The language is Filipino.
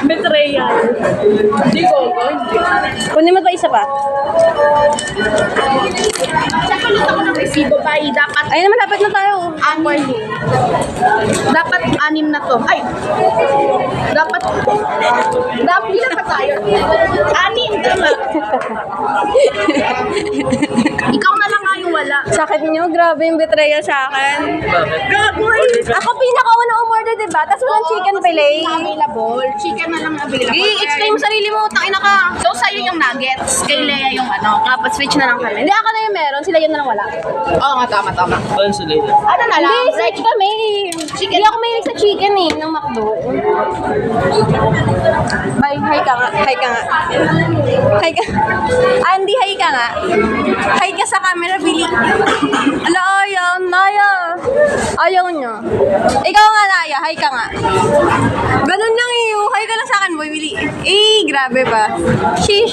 Betrayal. Hindi ko. Kunin mo pa isa pa. Sakulit ako ng resibo ba? Dapat Ayun naman, dapat na tayo. anim. Dapat 6 na to. Ay! Dapat ilan pa tayo? 6, tama. Ikaw na lang nga yung wala. Sakit nyo, grabe yung betrayal sa akin. Gagoy! Ako pinakauna umorder, diba? Tapos walang chicken fillet. Available. Chicken na lang available. I-explain mo sarili mo, takina ka. So, sa'yo yung nuggets. Kay Lea yung ano. Tapos switch na lang kami. Hindi, ako na yung meron. Sila yun na lang wala. Oo nga, tama. Ano sila yun? Ano na lang? Hindi, switch kami. Hindi ako mahilig sa chicken eh, ng McDo. Bye, hi ka nga. Hi ka nga. Hi ka. Andy, hi ka nga. Hi ka sa camera, Billy. Ala, ayaw. Naya. Ayaw niya. Ikaw nga, Naya. Hi ka nga. Ganun lang eh. Hi ka lang sa akin, boy, Billy. Eh, grabe ba? Sheesh.